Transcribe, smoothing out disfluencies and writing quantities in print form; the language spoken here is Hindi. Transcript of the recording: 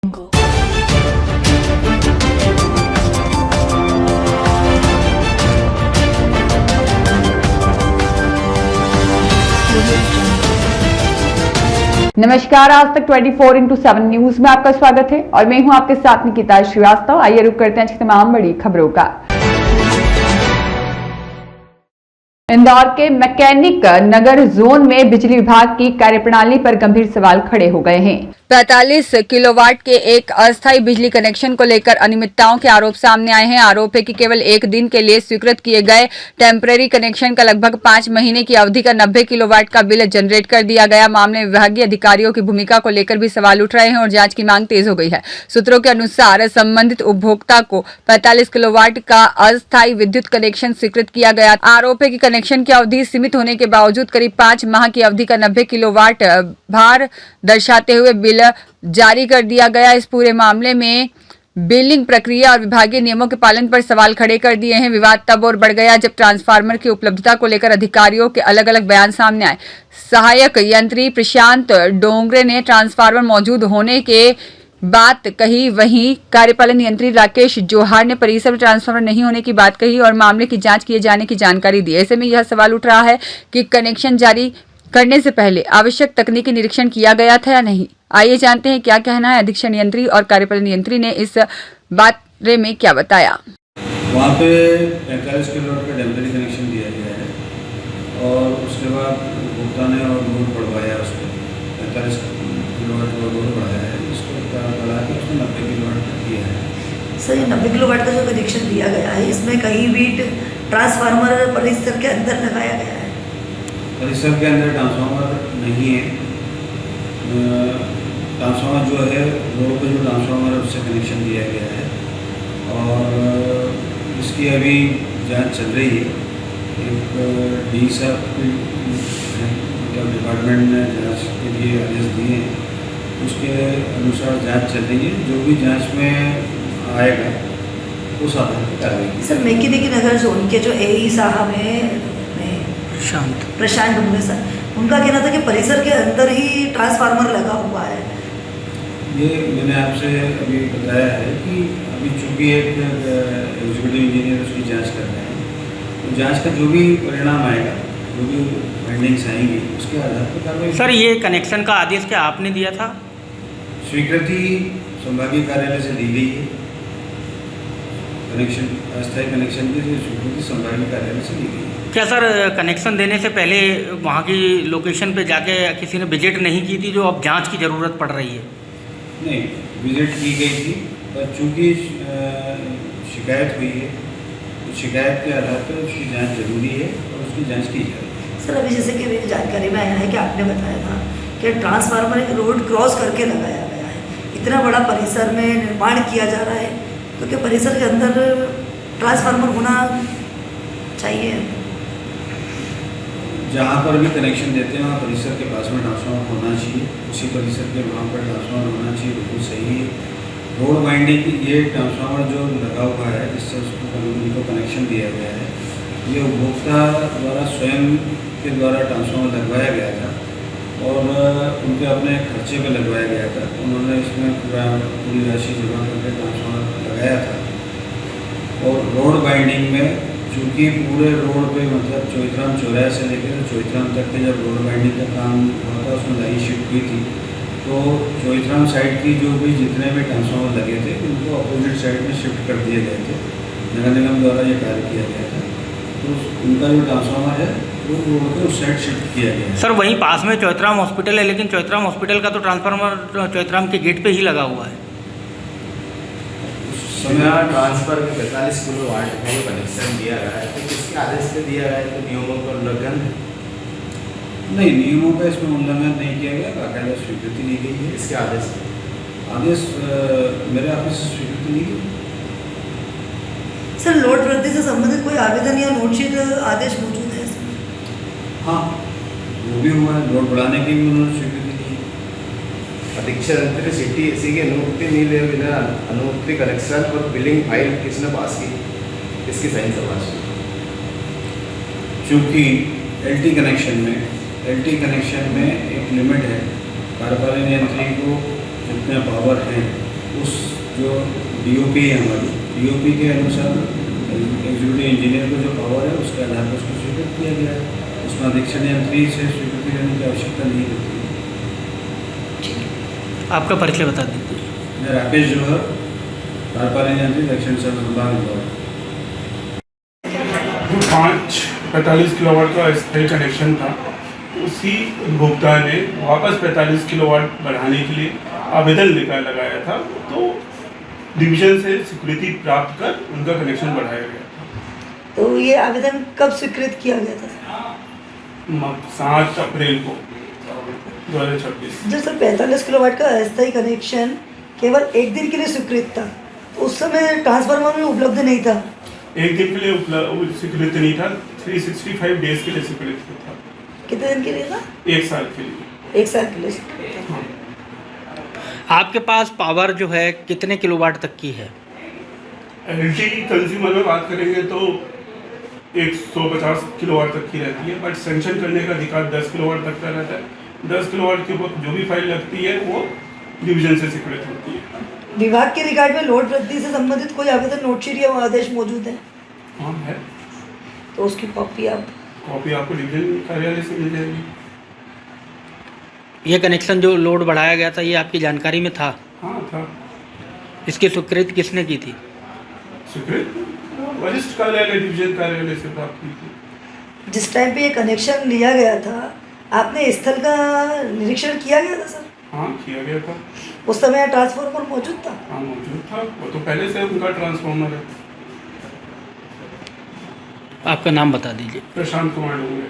नमस्कार, आज तक 24/7 न्यूज में आपका स्वागत है और मैं हूं आपके साथ निकिता श्रीवास्तव। आइए रुक करते हैं आज की तमाम बड़ी खबरों का। इंदौर के मैकेनिक नगर जोन में बिजली विभाग की कार्यप्रणाली पर गंभीर सवाल खड़े हो गए हैं। 45 किलोवाट के एक अस्थायी बिजली कनेक्शन को लेकर अनियमितताओं के आरोप सामने आए हैं। आरोप है कि केवल एक दिन के लिए स्वीकृत किए गए टेम्परेरी कनेक्शन का लगभग 5 महीने की अवधि का 90 किलोवाट का बिल जनरेट कर दिया गया। मामले में विभागीय अधिकारियों की भूमिका को लेकर भी सवाल उठ रहे हैं और जांच की मांग तेज हो गई है। सूत्रों के अनुसार संबंधित उपभोक्ता को 45 किलोवाट का अस्थायी विद्युत कनेक्शन स्वीकृत किया गया। आरोप है कि कनेक्शन की अवधि सीमित होने के बावजूद करीब 5 माह की अवधि का 90 किलोवाट भार दर्शाते हुए बिल जारी कर दिया गया। इस पूरे मामले में बिलिंग प्रक्रिया और विभागीय नियमों के पालन पर सवाल खड़े कर दिए हैं। विवाद तब और बढ़ गया जब ट्रांसफार्मर की उपलब्धता को लेकर अधिकारियों के अलग अलग बयान सामने आए। सहायक यंत्री प्रशांत डोंगरे ने ट्रांसफार्मर मौजूद होने के बात कही, वहीं कार्यपालन यंत्री राकेश जोहार ने परिसर में ट्रांसफार्मर नहीं होने की बात कही और मामले की जांच किए जाने की जानकारी दी। ऐसे में यह सवाल उठ रहा है कि कनेक्शन जारी करने से पहले आवश्यक तकनीकी निरीक्षण किया गया था या नहीं। आइए जानते हैं क्या कहना है अधीक्षण यंत्री और कार्यपालन यंत्री ने इस बारे में क्या बताया। वहाँ पे 45 किलोवाट का टेम्परेरी कनेक्शन दिया गया है और उसके बाद उपभोक्ता ने और लोड बढ़वाया, उसको 45 किलोवाट का लोड बढ़ाया है, इसको बढ़ा के उसने 90 किलोवाट का दिया है। सर, ये 90 किलोवाट का जो कनेक्शन दिया गया है इसमें कहीं भी ट्रांसफार्मर परिसर के अंदर लगाया गया है? परिसर के अंदर ट्रांसफार्मर नहीं है। ट्रांसफार्मर जो है रोड पर जो ट्रांसफार्मर है उससे कनेक्शन दिया गया है और इसकी अभी जांच चल रही है। एक डी साहब मतलब डिपार्टमेंट ने जांच के लिए आदेश दिए हैं, उसके अनुसार जांच चल रही है। जो भी जांच में आएगा उस आधार पर कार्रवाई। सर, मैकेनिक नगर जोन के जो एई साहब हैं प्रशांत डोंगरे सर, उनका कहना था कि परिसर के अंदर ही ट्रांसफार्मर लगा हुआ है। ये मैंने आपसे अभी बताया है कि अभी चूँकि एक एग्जीक्यूटिव इंजीनियर उसकी जांच कर रहे हैं, तो जांच का जो भी परिणाम आएगा, जो भी फाइंडिंग्स आएंगी, उसके आधार पर कार्रवाई। सर, ये कनेक्शन का आदेश क्या आपने दिया था? स्वीकृति संभागीय कार्यालय से दी गई है। कनेक्शन अस्थायी कनेक्शन की स्वीकृति संभागीय कार्यालय से दी गई है। क्या सर, कनेक्शन देने से पहले वहाँ की लोकेशन पे जाके किसी ने विजिट नहीं की थी, जो अब जांच की ज़रूरत पड़ रही है? नहीं, विजिट की गई थी, पर चूँकि शिकायत हुई है तो शिकायत के आधार पर उसकी जांच जरूरी है और उसकी जांच की जाएगी। सर, अभी जैसे कि मेरी जानकारी में आया है कि आपने बताया था कि ट्रांसफार्मर एक रोड क्रॉस करके लगाया गया है। इतना बड़ा परिसर में निर्माण किया जा रहा है तो क्या परिसर के अंदर ट्रांसफार्मर होना चाहिए? जहाँ पर भी कनेक्शन देते हैं वहाँ परिसर के पास में ट्रांसफार्मर होना चाहिए, उसी परिसर के वहाँ पर ट्रांसफार्मर होना चाहिए, बिल्कुल सही है। रोड वाइंडिंग ये ट्रांसफार्मर जो लगा हुआ है जिससे उसको कनेक्शन दिया गया है, ये उपभोक्ता द्वारा स्वयं के द्वारा ट्रांसफार्मर लगवाया गया था और उनके अपने खर्चे पे लगवाया गया था। उन्होंने इसमें पूरी राशि जमा करके ट्रांसफार्मर लगाया था और रोड वाइंडिंग में चूँकि पूरे रोड पे मतलब चौथराम चौराहे से लेकर चौथराम तक के जब रोड वाइंडिंग का काम हुआ था उसमें लाइन शिफ्ट हुई थी, तो चौथराम साइड की जो भी जितने भी ट्रांसफार्मर लगे थे उनको अपोजिट साइड में शिफ्ट कर दिए गए थे। नगर निगम द्वारा ये कार्य किया गया था, तो उनका जो ट्रांसफार्मर है वो रोड पे उस साइड शिफ्ट किया गया है। सर, वहीं पास में चौथराम हॉस्पिटल है, लेकिन चौथराम हॉस्पिटल का तो ट्रांसफार्मर चौथराम के गेट पे ही लगा हुआ है। ट्रांसफर में 45 किलोवाट का जो कनेक्शन दिया गया है, तो किसके आदेश से दिया गया है? तो नियमों का उल्लंघन है? नहीं, नियमों का इसमें उल्लंघन नहीं किया गया, बाकायदा स्वीकृति ली गई है। इसके आदेश आदेश मेरे ऑफिस से स्वीकृति ली गई। सर, लोड वृद्धि से संबंधित कोई आवेदन या नोटशीट आदेश मौजूद है इसमें? हाँ, वो भी हुआ है, लोड बढ़ाने की भी उन्होंने स्वीकृति ली। अधीक्षण यंत्री सिटी एसी की अनुमति नहीं ले बिना अनुमति कनेक्शन और बिलिंग फाइल किसने पास की? किसकी साइन से पास की? चूँकि एलटी कनेक्शन में एक लिमिट है, कार्यपालन यंत्री को जितने पावर हैं उस जो DOP है हमारी DOP के अनुसार एग्जीक्यूटिव इंजीनियर को जो पावर है उसके आधार पर उसको स्वीकृत किया गया है। उसमें अधीक्षण यंत्री से स्वीकृति लेने की आवश्यकता नहीं होती। आपका परिचय बता दीजिए। मैं राकेश जौहर, कार्यपालन यंत्री दक्षिण सर्व विभाग इंदौर। जो 45 किलोवाट का अस्थायी कनेक्शन था, उसी उपभोक्ता ने वापस 45 किलोवाट बढ़ाने के लिए आवेदन लगाया था, तो डिवीजन से स्वीकृति प्राप्त कर उनका कनेक्शन बढ़ाया गया था। तो ये आवेदन कब स्वीकृत किया गया था? 7 अप्रैल को 2026। जो सर 45 किलोवाट का अस्थायी कनेक्शन केवल एक दिन के लिए स्वीकृत था, तो उस समय ट्रांसफार्मर में उपलब्ध नहीं था। एक दिन के लिए स्वीकृत नहीं था, 365 डेज के लिए स्वीकृत था। कितने दिन के लिए था? 1 साल के लिए। 1 साल के लिए स्वीकृत था। आपके पास पावर जो है कितने किलोवाट तक की है? एलटी कंज्यूमर में बात करेंगे तो 150 किलोवाट तक की रहती है, बट सेंक्शन करने का अधिकार 10 किलोवाट तक का रहता है। 10 किलोवाट के ऊपर जो भी फाइल लगती है वो डिवीजन से स्वीकृत होती है। विभाग के रिकॉर्ड में लोड वृद्धि से संबंधित कोई आवेदन, नोटशीट या आदेश मौजूद है? हाँ है। तो उसकी कॉपी आपको डिवीजन कार्यालय से मिल जाएगी। ये कनेक्शन जो लोड बढ़ाया गया था, ये आपकी जानकारी में था? हाँ था। इसकी स्वीकृति किसने की थी? स्वीकृत वरिष्ठ कार्यालय डिवीजन कार्यालय से प्राप्त की थी। जिस टाइम पे ये कनेक्शन लिया गया था, आपने स्थल का निरीक्षण किया गया था सर? हाँ किया गया था। उस समय ट्रांसफार्मर मौजूद था? हाँ मौजूद था, वो तो पहले से उनका ट्रांसफार्मर है। आपका नाम बता दीजिए। प्रशांत कुमार डोंगरे।